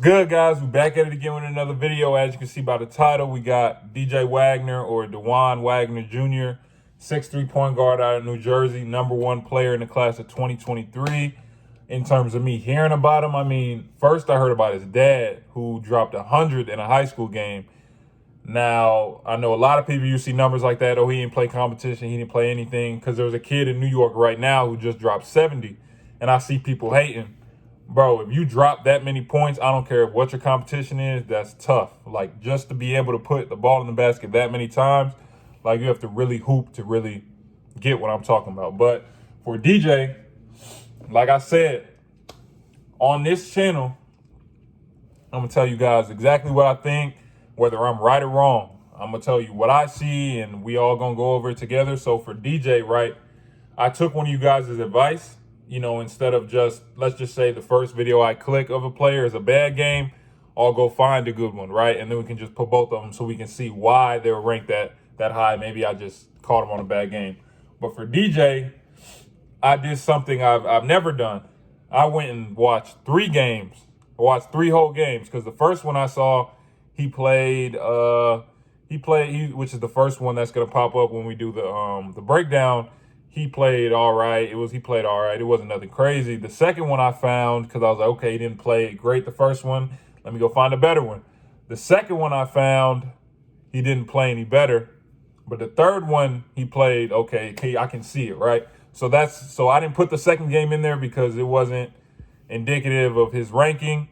Good, guys. We're back at it again with another video. As you can see by the title, we got DJ Wagner, or Dewan Wagner Jr., 6'3" point guard out of New Jersey, #1 player in the class of 2023. In terms of me hearing about him, I mean, first I heard about his dad, who dropped 100 in a high school game. Now, I know a lot of people, you see numbers like that, oh, he didn't play competition, he didn't play anything, because there's a kid in New York right now who just dropped 70, and I see people hating. Bro, if you drop that many points, I don't care what your competition is, that's tough. Like, just to be able to put the ball in the basket that many times, like, you have to really hoop to really get what I'm talking about. But for DJ, like I said, on this channel, I'm going to tell you guys exactly what I think, whether I'm right or wrong. I'm going to tell you what I see, and we all going to go over it together. So for DJ, right, I took one of you guys' advice. You know, instead of just, let's just say the first video I click of a player is a bad game, I'll go find a good one, right? And then we can just put both of them so we can see why they were ranked that high. Maybe I just caught them on a bad game. But for DJ, I did something I've never done. I went and watched 3 games. I watched 3 whole games, because the first one I saw, he played, which is the first one that's gonna pop up when we do the breakdown. He played all right. He played all right. It wasn't nothing crazy. The second one I found, because I was like, okay, he didn't play great the first one. Let me go find a better one. The second one I found, he didn't play any better. But the third one, he played okay. I can see it, right? So I didn't put the second game in there because it wasn't indicative of his ranking.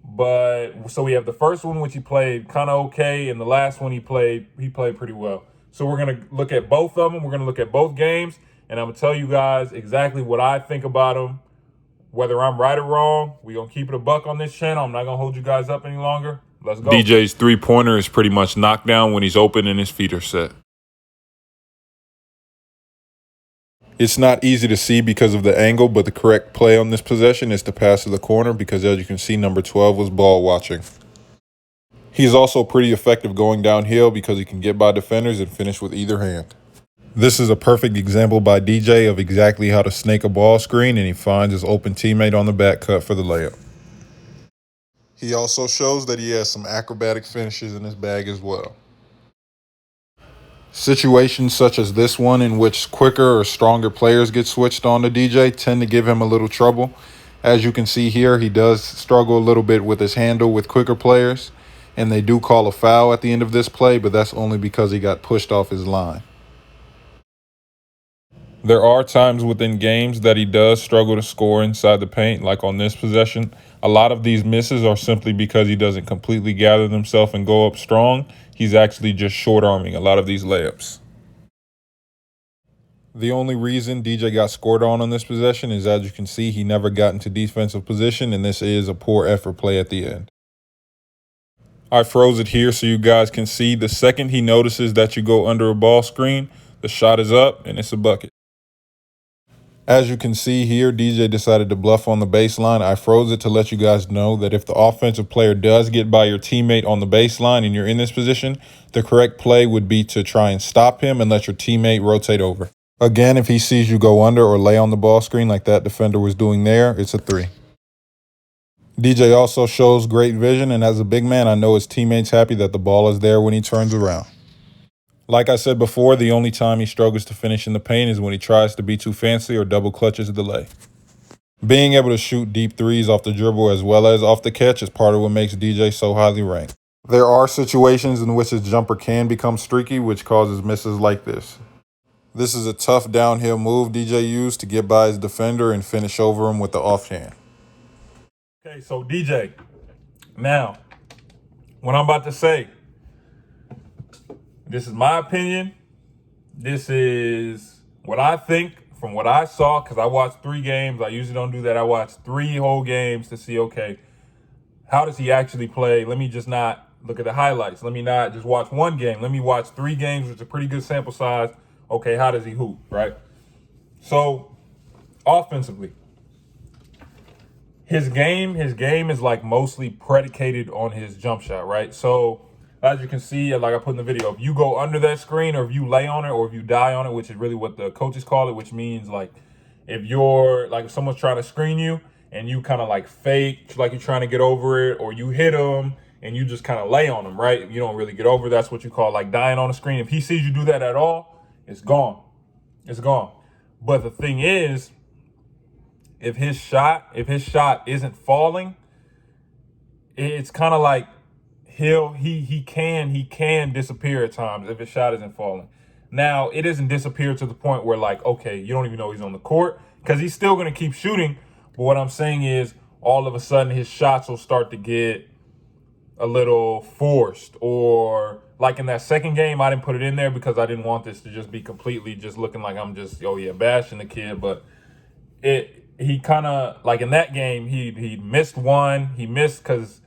But so we have the first one, which he played kind of okay, and the last one he played pretty well. So we're gonna look at both of them. We're gonna look at both games, and I'm gonna tell you guys exactly what I think about them, whether I'm right or wrong. We're gonna keep it a buck on this channel. I'm not gonna hold you guys up any longer. Let's go. DJ's three-pointer is pretty much knocked down when he's open and his feet are set. It's not easy to see because of the angle, but the correct play on this possession is to pass to the corner, because as you can see, number 12 was ball watching. He's also pretty effective going downhill because he can get by defenders and finish with either hand. This is a perfect example by DJ of exactly how to snake a ball screen, and he finds his open teammate on the back cut for the layup. He also shows that he has some acrobatic finishes in his bag as well. Situations such as this one, in which quicker or stronger players get switched on to DJ, tend to give him a little trouble. As you can see here, he does struggle a little bit with his handle with quicker players, and they do call a foul at the end of this play, but that's only because he got pushed off his line. There are times within games that he does struggle to score inside the paint, like on this possession. A lot of these misses are simply because he doesn't completely gather himself and go up strong. He's actually just short-arming a lot of these layups. The only reason DJ got scored on this possession is, as you can see, he never got into defensive position, and this is a poor effort play at the end. I froze it here so you guys can see. The second he notices that you go under a ball screen, the shot is up and it's a bucket. As you can see here, DJ decided to bluff on the baseline. I froze it to let you guys know that if the offensive player does get by your teammate on the baseline and you're in this position, the correct play would be to try and stop him and let your teammate rotate over. Again, if he sees you go under or lay on the ball screen like that defender was doing there, it's a 3. DJ also shows great vision, and as a big man, I know his teammates happy that the ball is there when he turns around. Like I said before, the only time he struggles to finish in the paint is when he tries to be too fancy or double clutches the lay. Being able to shoot deep threes off the dribble as well as off the catch is part of what makes DJ so highly ranked. There are situations in which his jumper can become streaky, which causes misses like this. This is a tough downhill move DJ used to get by his defender and finish over him with the offhand. Okay, so DJ, now, what I'm about to say, this is my opinion. This is what I think from what I saw, because I watched 3 games. I usually don't do that. I watched 3 whole games to see, okay, how does he actually play? Let me just not look at the highlights. Let me not just watch 1 game. Let me watch 3 games, which is a pretty good sample size. Okay, how does he hoop, right? So, offensively, his game is like mostly predicated on his jump shot, right? So, as you can see, like I put in the video, if you go under that screen, or if you lay on it, or if you die on it, which is really what the coaches call it, which means like if someone's trying to screen you and you kind of like fake, like you're trying to get over it, or you hit him and you just kind of lay on him, right? You don't really get over. That's what you call like dying on the screen. If he sees you do that at all, it's gone. It's gone. But the thing is, if his shot isn't falling, it's kind of like he can disappear at times if his shot isn't falling. Now, it isn't disappear to the point where like, okay, you don't even know he's on the court, because he's still going to keep shooting. But what I'm saying is, all of a sudden his shots will start to get a little forced, or like in that second game, I didn't put it in there because I didn't want this to just be completely just looking like I'm just, oh yeah, bashing the kid. But he kind of, like in that game, he missed one. He missed because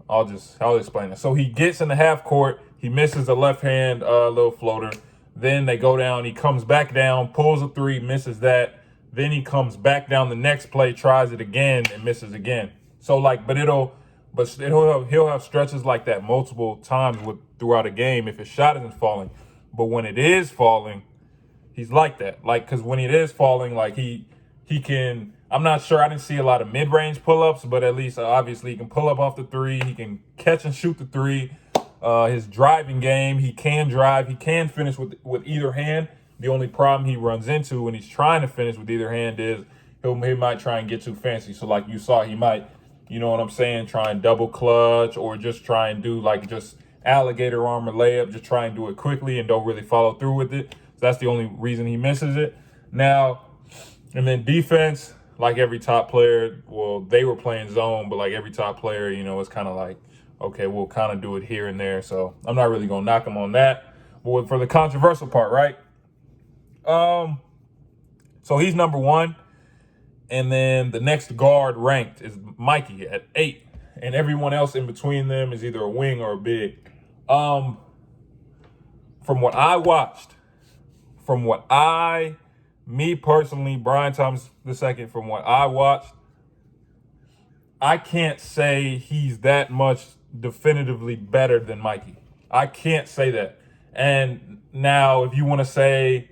I'll explain it. So he gets in the half court, he misses a left hand little floater. Then they go down, he comes back down, pulls a three, misses that. Then he comes back down the next play, tries it again, and misses again. So like, he'll have stretches like that multiple times throughout a game if his shot isn't falling. But when it is falling, he's like that. Like, because when it is falling, like he can, I'm not sure, I didn't see a lot of mid-range pull-ups, but at least obviously he can pull up off the three, he can catch and shoot the three. His driving game, he can drive, he can finish with either hand. The only problem he runs into when he's trying to finish with either hand is he might try and get too fancy. So like you saw, he might, you know what I'm saying, try and double clutch, or just try and do like just alligator arm or layup, just try and do it quickly and don't really follow through with it. So that's the only reason he misses it. Now, and then defense, like every top player, well, they were playing zone, but like every top player, you know, it's kind of like, okay, we'll kind of do it here and there. So I'm not really going to knock him on that. But for the controversial part, right? So he's number one. And then the next guard ranked is Mikey at 8. And everyone else in between them is either a wing or a big. From what I watched, me personally, Brian Thomas II, from what I watched, I can't say he's that much definitively better than Mikey. I can't say that. And now, if you want to say,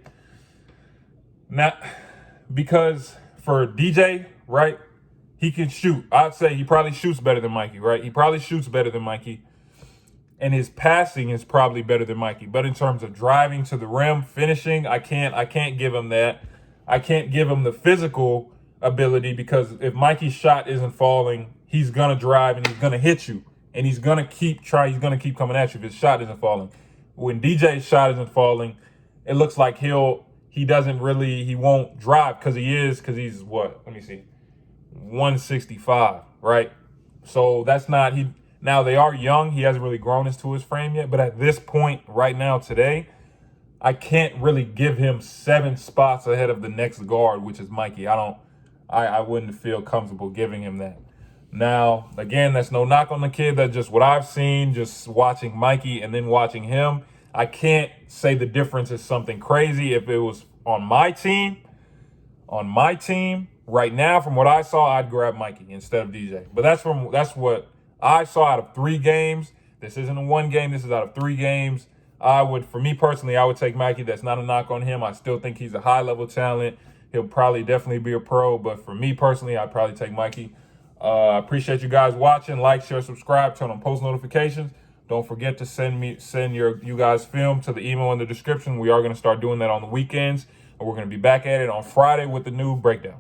not because for DJ, right, he can shoot. I'd say he probably shoots better than Mikey, right? He probably shoots better than Mikey. And his passing is probably better than Mikey. But in terms of driving to the rim, finishing, I can't give him that. I can't give him the physical ability, because if Mikey's shot isn't falling, he's going to drive and he's going to hit you. And he's going to keep coming at you if his shot isn't falling. When DJ's shot isn't falling, it looks like he won't drive because he's what? Let me see. 165, right? So that's not, now they are young. He hasn't really grown into his frame yet. But at this point right now today, I can't really give him 7 spots ahead of the next guard, which is Mikey. I wouldn't feel comfortable giving him that. Now, again, that's no knock on the kid. That's just what I've seen, just watching Mikey and then watching him. I can't say the difference is something crazy. If it was on my team right now, from what I saw, I'd grab Mikey instead of DJ. But that's what I saw out of 3 games. This isn't a 1 game. This is out of 3 games. For me personally, I would take Mikey. That's not a knock on him. I still think he's a high-level talent. He'll probably definitely be a pro. But for me personally, I'd probably take Mikey. I appreciate you guys watching. Like, share, subscribe, turn on post notifications. Don't forget to send you guys film to the email in the description. We are going to start doing that on the weekends. And we're going to be back at it on Friday with the new breakdown.